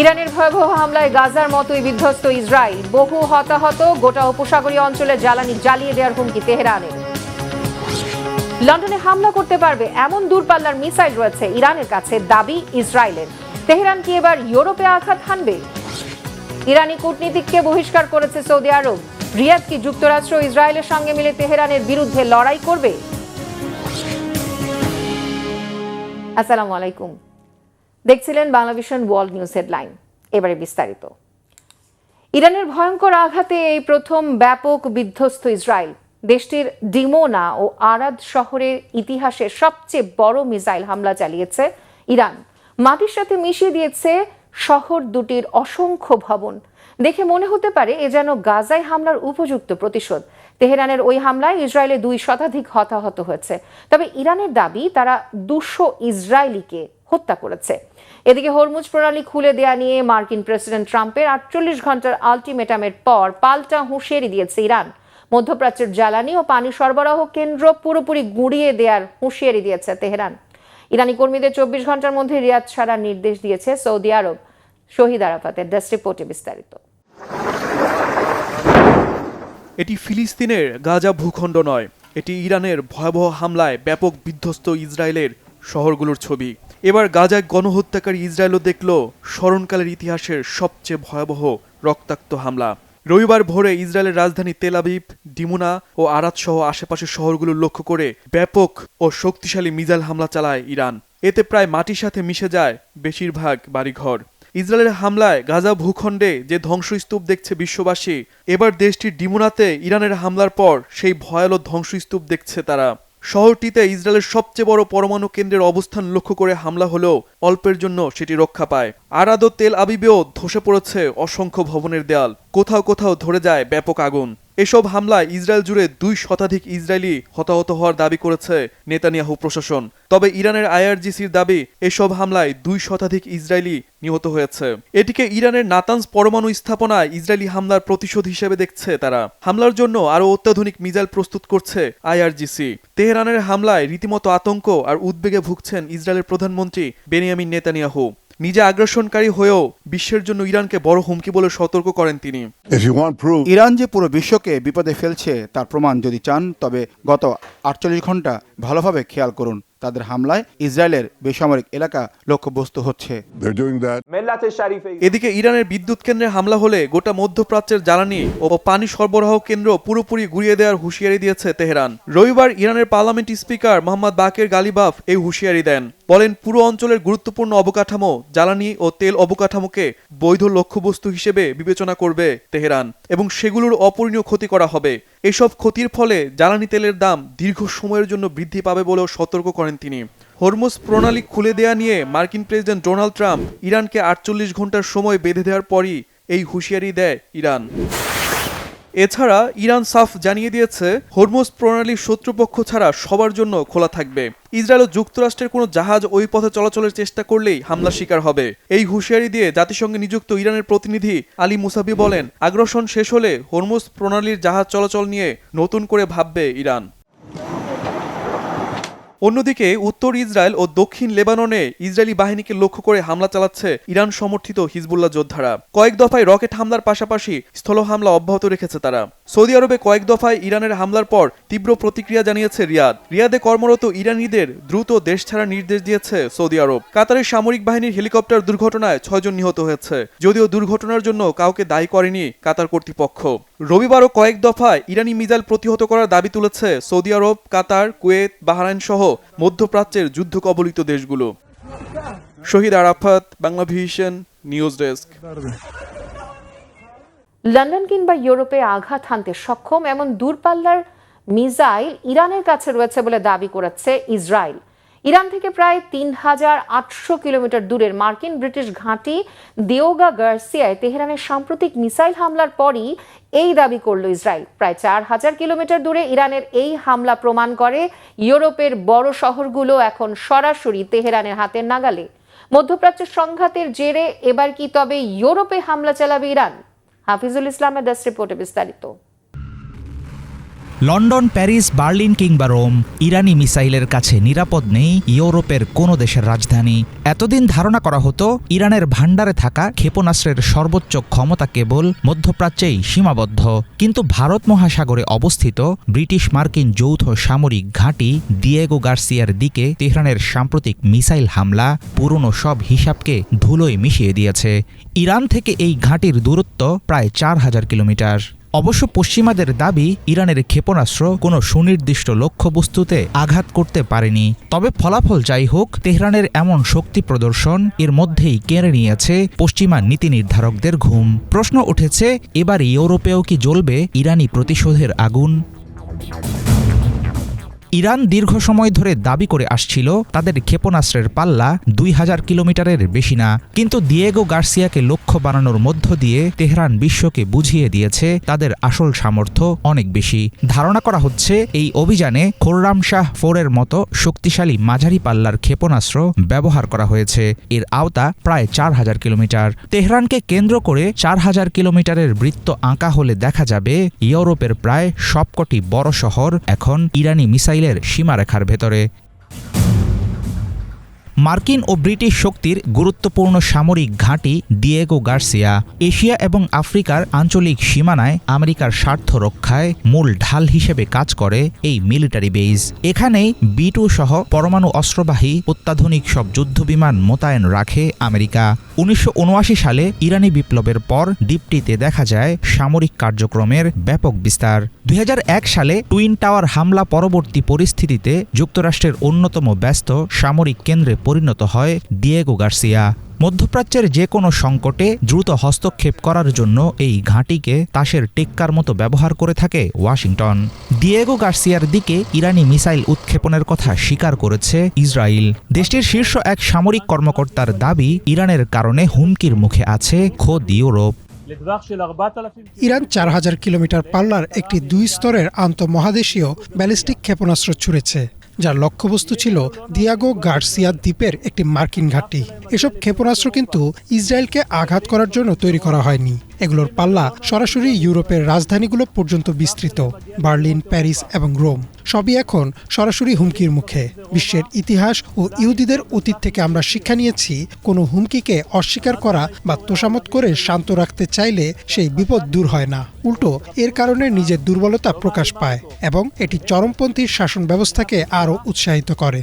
ইরানের ভয়াবহ হামলায় গাজার মতোই বিধ্বস্ত ইসরায়েল, বহু হতাহত, গোটা উপসাগরীয় অঞ্চলে জ্বালানি জ্বালিয়ে দেওয়ার হুমকি তেহরানের। লন্ডনে হামলা করতে পারবে এমন দূরপাল্লার মিসাইল রয়েছে ইরানের কাছে, দাবি ইসরায়েলের। তেহরান কি এবার ইউরোপে আঘাত হানবে? ইরানি কূটনীতিককে বহিষ্কার করেছে সৌদি আরব। রিয়াদ কি যুক্তরাষ্ট্র ইসরায়েলের সঙ্গে মিলে তেহরানের বিরুদ্ধে লড়াই করবে? আসসালামু আলাইকুম, দেখছিলেন বাংলাভিশন ওয়ার্ল্ড নিউজ হেডলাইন। এবারে বিস্তারিত। ইরানের ভয়ঙ্কর আঘাতে এই প্রথম ব্যাপক বিধ্বস্ত ইসরায়েল। দেশটির ডিমোনা ও আরাদ শহরের ইতিহাসের সবচেয়ে বড় মিসাইল হামলা চালিয়েছে ইরান। মাটির সাথে মিশিয়ে দিয়েছে শহর দুটির অসংখ্য ভবন। দেখে মনে হতে পারে এ যেন গাজায় হামলার উপযুক্ত প্রতিশোধ। তেহরানের ওই হামলায় ইসরায়েলে 2 শতাধিক হতাহত হয়েছে। তবে ইরানের দাবি তারা 200 ইসরায়েলিকে হত্যা করেছে। এদিকে হরমুজ প্রণালী খুলে দেয়া নিয়ে মার্কিন প্রেসিডেন্ট ট্রাম্পের 48 ঘন্টার আলটিমেটামের পর পাল্টা হুঁশিয়ারি দিয়েছে ইরান। মধ্যপ্রাচ্যের জ্বালানি ও পানি সরবরাহ কেন্দ্র পুরোপুরি গুঁড়িয়ে দেওয়ার হুঁশিয়ারি দিয়েছে তেহরান। ইরানি কর্মীদের 24 ঘন্টার মধ্যে রিয়াদ ছাড়ার নির্দেশ দিয়েছে সৌদি আরব। শহীদ আরাফাতের ডেস্ক রিপোর্টে বিস্তারিত। এটি ফিলিস্তিনের গাজা ভূখণ্ড নয়, এটি ইরানের ভয়াবহ হামলায় ব্যাপক বিধ্বস্ত ইসরায়েলের শহরগুলোর ছবি। এবার গাজায় গণহত্যাকারী ইসরায়েলও দেখল স্মরণকালের ইতিহাসের সবচেয়ে ভয়াবহ রক্তাক্ত হামলা। রবিবার ভোরে ইসরায়েলের রাজধানী তেল আবিব, ডিমোনা ও আরাদ সহ আশেপাশের শহরগুলো লক্ষ্য করে ব্যাপক ও শক্তিশালী মিসাইল হামলা চালায় ইরান। এতে প্রায় মাটির সাথে মিশে যায় বেশিরভাগ বাড়িঘর। ইসরায়েলের হামলায় গাজা ভূখণ্ডে যে ধ্বংসস্তূপ দেখছে বিশ্ববাসী, এবার দেশটির ডিমোনাতে ইরানের হামলার পর সেই ভয়াবহ ধ্বংসস্তূপ দেখছে তারা। শহরটিতে ইসরায়েলের সবচেয়ে বড় পরমাণু কেন্দ্রের অবস্থান লক্ষ্য করে হামলা হলেও অল্পের জন্য সেটি রক্ষা পায়। আরাদ ও তেল আবিবেও ধসে পড়েছে অসংখ্য ভবনের দেয়াল, কোথাও কোথাও ধরে যায় ব্যাপক আগুন। এসব হামলায় ইসরায়েল জুড়ে 2 শতাধিক ইসরায়েলি হতাহত হওয়ার দাবি করেছে নেতানিয়াহু প্রশাসন। তবে ইরানের আইআরজিসির দাবি এসব হামলায় 2 শতাধিক ইসরায়েলি নিহত হয়েছে। এটিকে ইরানের নাতানজ পরমাণু স্থাপনায় ইসরায়েলি হামলার প্রতিশোধ হিসেবে দেখছে তারা। হামলার জন্য আরও অত্যাধুনিক মিসাইল প্রস্তুত করছে আইআরজিসি। তেহরানের হামলায় রীতিমতো আতঙ্ক আর উদ্বেগে ভুগছেন ইসরায়েলের প্রধানমন্ত্রী বেনিয়ামিন নেতানিয়াহু। নিজে আগ্রাসনকারী হয়েও বিশ্বের জন্য ইরানকে বড় হুমকি বলে সতর্ক করেন তিনি। ইরান যে পুরো বিশ্বকে বিপদে ফেলছে তার প্রমাণ যদি চান, তবে গত 48 ঘন্টা ভালোভাবে খেয়াল করুন। তাদের হামলায় ইসরায়েলের বেসামরিক এলাকা লক্ষ্যবস্তু হচ্ছে। এদিকে ইরানের বিদ্যুৎ কেন্দ্রে হামলা হলে গোটা মধ্যপ্রাচ্যের জ্বালানি ও পানি সরবরাহ কেন্দ্র পুরোপুরি গুঁড়িয়ে দেওয়ার হুঁশিয়ারি দিয়েছে তেহরান। রবিবার ইরানের পার্লামেন্ট স্পিকার মোহাম্মদ বাকের গালিবাফ এই হুঁশিয়ারি দেন। বলেন, পুরো অঞ্চলের গুরুত্বপূর্ণ অবকাঠামো, জ্বালানি ও তেল অবকাঠামোকে বৈধ লক্ষ্যবস্তু হিসেবে বিবেচনা করবে তেহরান এবং সেগুলোর অপূরণীয় ক্ষতি করা হবে। এসব ক্ষতির ফলে জ্বালানি তেলের দাম দীর্ঘ সময়ের জন্য বৃদ্ধি পাবে বলেও সতর্ক করেন তিনি। হরমুজ প্রণালী খুলে দেয়া নিয়ে মার্কিন প্রেসিডেন্ট ডোনাল্ড ট্রাম্প ইরানকে 48 ঘন্টার সময় বেঁধে দেওয়ার পরই এই হুঁশিয়ারি দেয় ইরান। এছাড়া ইরান সাফ জানিয়ে দিয়েছে হরমুজ প্রণালী শত্রুপক্ষ ছাড়া সবার জন্য খোলা থাকবে। ইসরায়েল ও যুক্তরাষ্ট্রের কোনো জাহাজ ওই পথে চলাচলের চেষ্টা করলেই হামলার শিকার হবে। এই হুঁশিয়ারি দিয়ে জাতিসংঘে নিযুক্ত ইরানের প্রতিনিধি আলী মুসাবি বলেন, আগ্রাসন শেষ হলে হরমুজ প্রণালীর জাহাজ চলাচল নিয়ে নতুন করে ভাববে ইরান। অন্যদিকে উত্তর ইসরায়েল ও দক্ষিণ লেবাননে ইসরায়েলি বাহিনীকে লক্ষ্য করে হামলা চালাচ্ছে ইরান সমর্থিত হিজবুল্লাহ যোদ্ধারা। কয়েক দফায় রকেট হামলার পাশাপাশি স্থল হামলা অব্যাহত রেখেছে তারা। সৌদি আরবে কয়েক দফায় ইরানের হামলার পর তীব্র প্রতিক্রিয়া জানিয়েছে রিয়াদ। রিয়াদে কর্মরত ইরানিদের দ্রুত দেশ ছাড়ার নির্দেশ দিয়েছে সৌদি আরব। কাতারের সামরিক বাহিনীর হেলিকপ্টার দুর্ঘটনায় 6 জন নিহত হয়েছে, যদিও দুর্ঘটনার জন্য কাউকে দায়ী করেনি কাতার কর্তৃপক্ষ। রবিবারও কয়েক দফায় ইরানি মিসাইল প্রতিহত করার দাবি তুলেছে সৌদি আরব, কাতার, কুয়েত, বাহরাইন সহ মধ্যপ্রাচ্যের যুদ্ধ কবলিত দেশগুলো। Shahid Arafat, Banglavision news desk. London কিংবা ইউরোপে আঘাত হানতে সক্ষম এমন দূরপাল্লার মিসাইল ইরানের কাছে রয়েছে বলে দাবি করেছে ইসরায়েল। ইরান থেকে প্রায় 3800 কিলোমিটার দূরের মার্কিন ব্রিটিশ ঘাঁটি দেওগা গার্সিয়ায় তেহরানের সাম্প্রতিক মিসাইল হামলার পরই এই দাবি করল ইসরায়েল। প্রায় 4000 কিলোমিটার দূরে ইরানের এই হামলা প্রমাণ করে ইউরোপের বড় শহরগুলো এখন সরাসরি তেহরানের হাতের নাগালে। মধ্যপ্রাচ্যের সংঘাতের জেরে এবার কি তবে ইউরোপে হামলা চালাবে ইরান? হাফিজুল ইসলামের ডেস্ক রিপোর্টে বিস্তারিত। লন্ডন, প্যারিস, বার্লিন কিংবা রোম, ইরানি মিসাইলের কাছে নিরাপদ নেই ইউরোপের কোনো দেশের রাজধানী। এতদিন ধারণা করা হতো ইরানের ভাণ্ডারে থাকা ক্ষেপণাস্ত্রের সর্বোচ্চ ক্ষমতা কেবল মধ্যপ্রাচ্যেই সীমাবদ্ধ। কিন্তু ভারত মহাসাগরে অবস্থিত ব্রিটিশ মার্কিন যৌথ সামরিক ঘাঁটি দিয়েগো গার্সিয়ার দিকে তেহরানের সাম্প্রতিক মিসাইল হামলা পুরনো সব হিসাবকে ধুলোয় মিশিয়ে দিয়েছে। ইরান থেকে এই ঘাঁটির দূরত্ব প্রায় 4000 কিলোমিটার। অবশ্য পশ্চিমাদের দাবি ইরানের ক্ষেপণাস্ত্র কোনো সুনির্দিষ্ট লক্ষ্যবস্তুতে আঘাত করতে পারেনি। তবে ফলাফল যাই হোক, তেহরানের এমন শক্তি প্রদর্শন এর মধ্যেই কেড়ে নিয়েছে পশ্চিমা নীতি নির্ধারকদের ঘুম। প্রশ্ন উঠেছে, এবার ইউরোপেও কি জ্বলবে ইরানি প্রতিশোধের আগুন? ইরান দীর্ঘ সময় ধরে দাবি করে আসছিল তাদের ক্ষেপণাস্ত্রের পাল্লা 2000 কিলোমিটারের বেশি না। কিন্তু দিয়েগো গার্সিয়াকে লক্ষ্য বানানোর মধ্য দিয়ে তেহরান বিশ্বকে বুঝিয়ে দিয়েছে তাদের আসল সামর্থ্য অনেক বেশি। ধারণা করা হচ্ছে এই অভিযানে খোররামশাহ 4 এর মতো শক্তিশালী মাঝারি পাল্লার ক্ষেপণাস্ত্র ব্যবহার করা হয়েছে। এর আওতা প্রায় 4000 কিলোমিটার। তেহরানকে কেন্দ্র করে 4000 কিলোমিটারের বৃত্ত আঁকা হলে দেখা যাবে ইউরোপের প্রায় সবকটি বড় শহর এখন ইরানি মিসাইল সীমারেখার ভেতরে। মার্কিন ও ব্রিটিশ শক্তির গুরুত্বপূর্ণ সামরিক ঘাঁটি দিয়েগো গার্সিয়া এশিয়া এবং আফ্রিকার আঞ্চলিক সীমানায় আমেরিকার স্বার্থ রক্ষায় মূল ঢাল হিসেবে কাজ করে এই মিলিটারি বেজ। এখানেই B-2 সহ পরমাণু অস্ত্রবাহী অত্যাধুনিক সব যুদ্ধবিমান মোতায়েন রাখে আমেরিকা। 1979 সালে ইরানি বিপ্লবের পর দ্বীপটিতে দেখা যায় সামরিক কার্যক্রমের ব্যাপক বিস্তার। 2001 সালে টুইন টাওয়ার হামলা পরবর্তী পরিস্থিতিতে যুক্তরাষ্ট্রের অন্যতম ব্যস্ত সামরিক কেন্দ্রে পরিণত হয় দিয়েগো গার্সিয়া। মধ্যপ্রাচ্যের যে কোনো সংকটে দ্রুত হস্তক্ষেপ করার জন্য এই ঘাঁটিকে তাসের টেক্কার মতো ব্যবহার করে থাকে ওয়াশিংটন। দিয়েগো গার্সিয়ার দিকে ইরানি মিসাইল উৎক্ষেপণের কথা স্বীকার করেছে ইসরায়েল। দেশটির শীর্ষ এক সামরিক কর্মকর্তার দাবি, ইরানের কারণে হুমকির মুখে আছে খোদ ইউরোপ। ইরান 4000 কিলোমিটার পাল্লার একটি 2 স্তরের আন্তঃমহাদেশীয় ব্যালিস্টিক ক্ষেপণাস্ত্র ছুড়েছে, যার লক্ষ্যবস্তু ছিল দিয়েগো গার্সিয়া দ্বীপের একটি মার্কিন ঘাঁটি। এসব ক্ষেপণাস্ত্র কিন্তু ইসরায়েলকে আঘাত করার জন্য তৈরি করা হয়নি। এগুলোর পাল্লা সরাসরি ইউরোপের রাজধানীগুলো পর্যন্ত বিস্তৃত। বার্লিন, প্যারিস এবং রোম সবই এখন সরাসরি হুমকির মুখে। বিশ্বের ইতিহাস ও ইহুদিদের অতীত থেকে আমরা শিক্ষা নিয়েছি, কোনো হুমকিকে অস্বীকার করা বা তোষামত করে শান্ত রাখতে চাইলে সেই বিপদ দূর হয় না, উল্টো এর কারণে নিজের দুর্বলতা প্রকাশ পায় এবং এটি চরমপন্থী শাসন ব্যবস্থাকে আরও উৎসাহিত করে।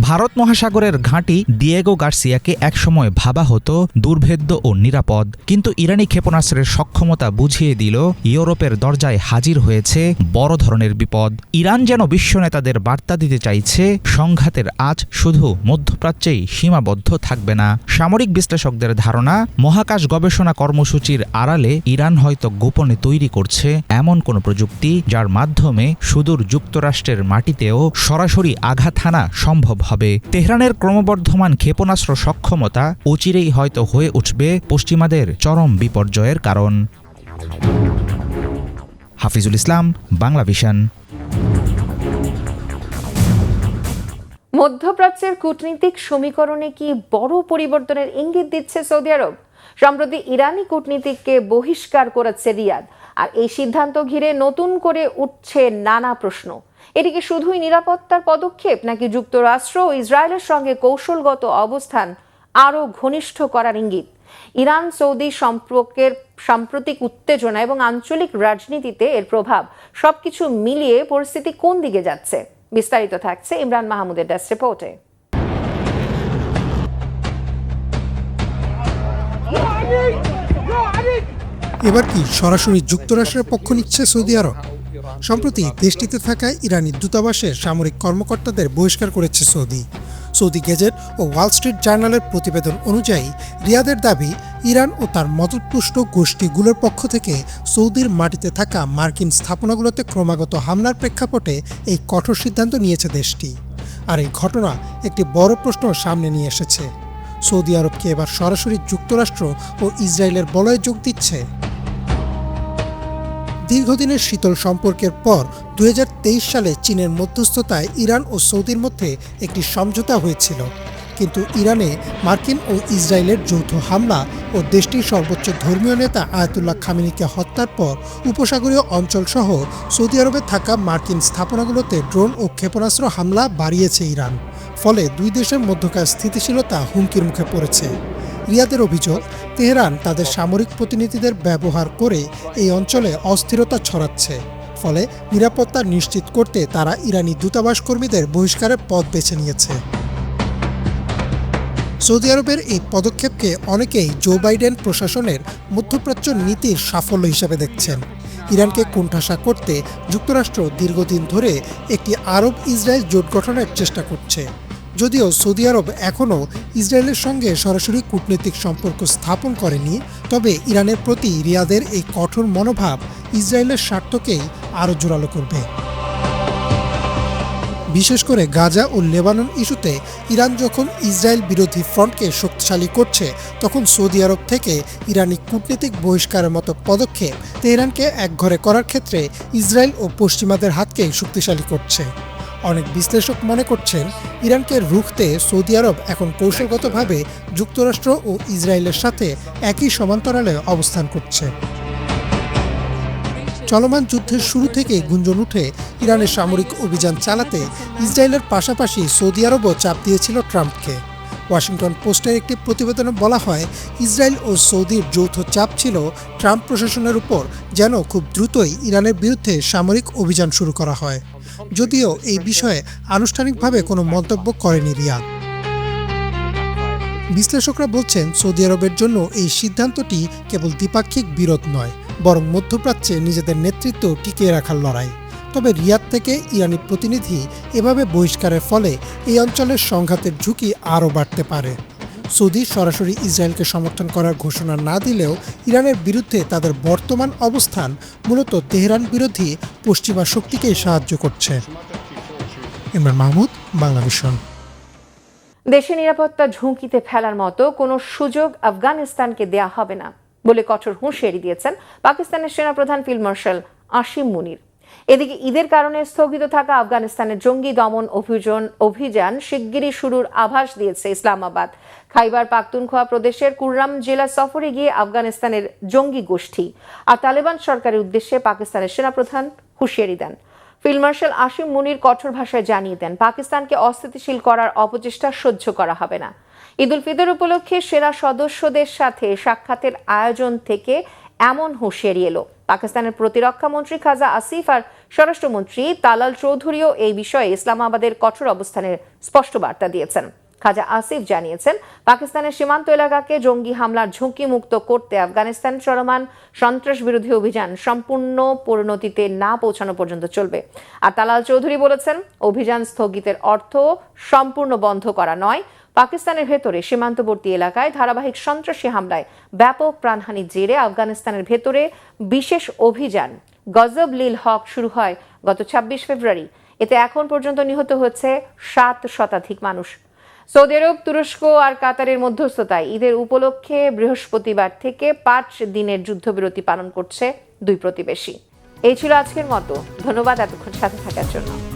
ভারত মহাসাগরের ঘাঁটি দিয়েগো গার্সিয়াকে একসময় ভাবা হতো দুর্ভেদ্য ও নিরাপদ। কিন্তু ইরানি ক্ষেপণাস্ত্রের সক্ষমতা বুঝিয়ে দিল ইউরোপের দরজায় হাজির হয়েছে বড় ধরনের বিপদ। ইরান যেন বিশ্ব নেতাদের বার্তা দিতে চাইছে, সংঘাতের আজ শুধু মধ্যপ্রাচ্যেই সীমাবদ্ধ থাকবে না। সামরিক বিশ্লেষকদের ধারণা, মহাকাশ গবেষণা কর্মসূচির আড়ালে ইরান হয়তো গোপনে তৈরি করছে এমন কোনো প্রযুক্তি যার মাধ্যমে সুদূর যুক্তরাষ্ট্রের মাটিতেও সরাসরি আঘাত হানা সম্ভব হবে। তেহরানের ক্রমবর্ধমান ক্ষেপণাস্ত্র সক্ষমতা অচিরেই হয়তো হয়ে উঠবে পশ্চিমাদের চরম বিপর্যয়ের কারণ। হাফিজুল ইসলাম, বাংলাভিশন। মধ্যপ্রাচ্যের কূটনীতিক সমীকরণে কি বড় পরিবর্তনের ইঙ্গিত দিচ্ছে সৌদি আরব? সম্প্রতি ইরানি কূটনীতিককে বহিষ্কার করেছে রিয়াদ, আর এই সিদ্ধান্ত ঘিরে নতুন করে উঠছে নানা প্রশ্ন। এটিকে শুধুই নিরাপত্তার পদক্ষেপ, নাকি যুক্তরাষ্ট্র ও ইসরায়েলের সঙ্গে কৌশলগত অবস্থান আরও ঘনিষ্ঠ করার ইঙ্গিত? ইরান সৌদি সম্পর্কের সাম্প্রতিক উত্তেজনা এবং আঞ্চলিক রাজনীতিতে এর প্রভাব, সবকিছু মিলিয়ে পরিস্থিতি কোন দিকে যাচ্ছে? বিস্তারিত থাকছে ইমরান মাহমুদের ডেস্ক রিপোর্টে। এবার কি সরাসরি যুক্তরাষ্ট্রের পক্ষ নিচ্ছে সৌদি আরব? সম্প্রতি দেশটিতে থাকা ইরানি দূতাবাসের সামরিক কর্মকর্তাদের বহিষ্কার করেছে সৌদি গেজেট ও ওয়াল স্ট্রিট জার্নালের প্রতিবেদন অনুযায়ী রিয়াদের দাবি, ইরান ও তার মদতপুষ্ট গোষ্ঠীগুলোর পক্ষ থেকে সৌদির মাটিতে থাকা মার্কিন স্থাপনাগুলোতে ক্রমাগত হামলার প্রেক্ষাপটে এই কঠোর সিদ্ধান্ত নিয়েছে দেশটি। আর এই ঘটনা একটি বড় প্রশ্ন সামনে নিয়ে এসেছে। সৌদি আরবকে এবার সরাসরি যুক্তরাষ্ট্র ও ইসরায়েলের বলয়ে যোগ দিচ্ছে। দীর্ঘদিনের শীতল সম্পর্কের পর 2023 সালে চীনের মধ্যস্থতায় ইরান ও সৌদির মধ্যে একটি সমঝোতা হয়েছিল। কিন্তু ইরানে মার্কিন ও ইসরায়েলের যৌথ হামলা ও দেশটির সর্বোচ্চ ধর্মীয় নেতা আয়াতুল্লাহ খামেনিকে হত্যার পর উপসাগরীয় অঞ্চলসহ সৌদি আরবে থাকা মার্কিন স্থাপনাগুলোতে ড্রোন ও ক্ষেপণাস্ত্র হামলা বাড়িয়েছে ইরান। ফলে দুই দেশের মধ্যকার স্থিতিশীলতা হুমকির মুখে পড়েছে। রিয়াদের অভিযোগ, তেহরান তাদের সামরিক প্রতিনিধিদের ব্যবহার করে এই অঞ্চলে অস্থিরতা ছড়াচ্ছে। ফলে নিরাপত্তা নিশ্চিত করতে তারা ইরানি দূতাবাস কর্মীদের বহিষ্কারের পথ বেছে নিয়েছে। সৌদি আরবের এই পদক্ষেপকে অনেকেই জো বাইডেন প্রশাসনের মধ্যপ্রাচ্য নীতির সাফল্য হিসেবে দেখছেন। ইরানকে কোণঠাসা করতে যুক্তরাষ্ট্র দীর্ঘদিন ধরে একটি আরব ইসরায়েল জোট গঠনের চেষ্টা করছে। যদিও সৌদি আরব এখনও ইসরায়েলের সঙ্গে সরাসরি কূটনৈতিক সম্পর্ক স্থাপন করেনি, তবে ইরানের প্রতি রিয়াদের এই কঠোর মনোভাব ইসরায়েলের স্বার্থকেই আরও জোরালো করবে। বিশেষ করে গাজা ও লেবানন ইস্যুতে ইরান যখন ইসরায়েল বিরোধী ফ্রন্টকে শক্তিশালী করছে, তখন সৌদি আরব থেকে ইরানি কূটনীতিক বহিষ্কারের মতো পদক্ষেপ তেহরানকে একঘরে করার ক্ষেত্রে ইসরায়েল ও পশ্চিমাদের হাতকেই শক্তিশালী করছে। অনেক বিশ্লেষক মনে করছেন, ইরানকে রুখতে সৌদি আরব এখন কৌশলগতভাবে যুক্তরাষ্ট্র ও ইসরায়েলের সাথে একই সমান্তরালে অবস্থান করছে। চলমান যুদ্ধের শুরু থেকেই গুঞ্জন উঠে ইরানের সামরিক অভিযান চালাতে ইসরায়েলের পাশাপাশি সৌদি আরবও চাপ দিয়েছিল ট্রাম্পকে। ওয়াশিংটন পোস্টের একটি প্রতিবেদনে বলা হয়, ইসরায়েল ও সৌদির যৌথ চাপ ছিল ট্রাম্প প্রশাসনের উপর যেন খুব দ্রুতই ইরানের বিরুদ্ধে সামরিক অভিযান শুরু করা হয়। যদিও এই বিষয়ে আনুষ্ঠানিকভাবে কোনো মন্তব্য করেনি রিয়াদ। বিশ্লেষকরা বলছেন, সৌদি আরবের জন্য এই সিদ্ধান্তটি কেবল দ্বিপাক্ষিক বিরোধ নয়, বরং মধ্যপ্রাচ্যে নিজেদের নেতৃত্ব টিকিয়ে রাখার লড়াই। তবে রিয়াদ থেকে ইরানি প্রতিনিধি এভাবে বহিষ্কারের ফলে এই অঞ্চলের সংঘাতের ঝুঁকি আরও বাড়তে পারে। সৌদি সরাসরি ইসরায়েলকে সমর্থন করার ঘোষণা না দিলেও ইরানের বিরুদ্ধে তাদের বর্তমান অবস্থান মূলত তেহরান বিরোধী পশ্চিমা শক্তিকেই সাহায্য করছে। ইমরান মাহমুদ, বাংলা ভিশন। দেশের নিরাপত্তা ঝুঁকিতে ফেলার মতো কোনো সুযোগ আফগানিস্তানকে দেয়া হবে না বলে কঠোর হুঁশিয়ারি দিয়েছেন পাকিস্তানের সেনাপ্রধান ফিল্ড মার্শাল আসিম মুনির। এদিকে ঈদের কারণে স্থগিত থাকা আফগানিস্তানের জঙ্গি দমন অভিযান শিগগিরই শুরুর আভাস দিয়েছে ইসলামাবাদ। খাইবার পাখতুনখোয়া প্রদেশের কুররাম জেলা সফরে গিয়ে আফগানিস্তানের জঙ্গি গোষ্ঠী আর তালেবান সরকারের উদ্দেশ্যে পাকিস্তানের সেনাপ্রধান হুঁশিয়ারি দেন। ফিল্ড মার্শাল আসিম মুনির কঠোর ভাষায় জানিয়ে দেন, পাকিস্তানকে অস্থিতিশীল করার অপচেষ্টা সহ্য করা হবে না। ঈদ উল ফিতর উপলক্ষে সেনা সদস্যদের সাথে সাক্ষাতের আয়োজন থেকে এমন হুঁশিয়ারি এলো। পাকিস্তানের প্রতিরক্ষা মন্ত্রী খাজা আসিফ আর স্বরাষ্ট্রমন্ত্রী তালাল চৌধুরীও এই বিষয়ে ইসলামাবাদের কঠোর অবস্থানের স্পষ্ট বার্তা দিয়েছেন। খাজা আসিফ জানিয়েছেন, পাকিস্তানের সীমান্ত এলাকাকে জঙ্গি হামলার ঝুঁকি মুক্ত করতে আফগানিস্তান চলমান সন্ত্রাস বিরোধী অভিযান সম্পূর্ণ পরিণতিতে না পৌঁছানো পর্যন্ত চলবে। আর তালাল চৌধুরী বলেছেন, অভিযান স্থগিতের অর্থ সম্পূর্ণ বন্ধ করা নয়, পাকিস্তানের ভেতরে সীমান্তবর্তী এলাকায় ধারাবাহিক সন্ত্রাসী হামলায় ব্যাপক প্রাণহানির জেরে আফগানিস্তানের ভেতরে বিশেষ অভিযান গজব লিল হক শুরু হয় গত ২৬ ফেব্রুয়ারি। এতে এখন পর্যন্ত নিহত হয়েছে ৭ শতাধিক মানুষ। সৌদি আরব, তুরস্ক আর কাতারের মধ্যস্থতায় ঈদের উপলক্ষে বৃহস্পতিবার থেকে ৫ দিনের যুদ্ধবিরতি পালন করছে দুই প্রতিবেশী। এই ছিল আজকের মতো। ধন্যবাদ এতক্ষণ সাথে থাকার জন্য।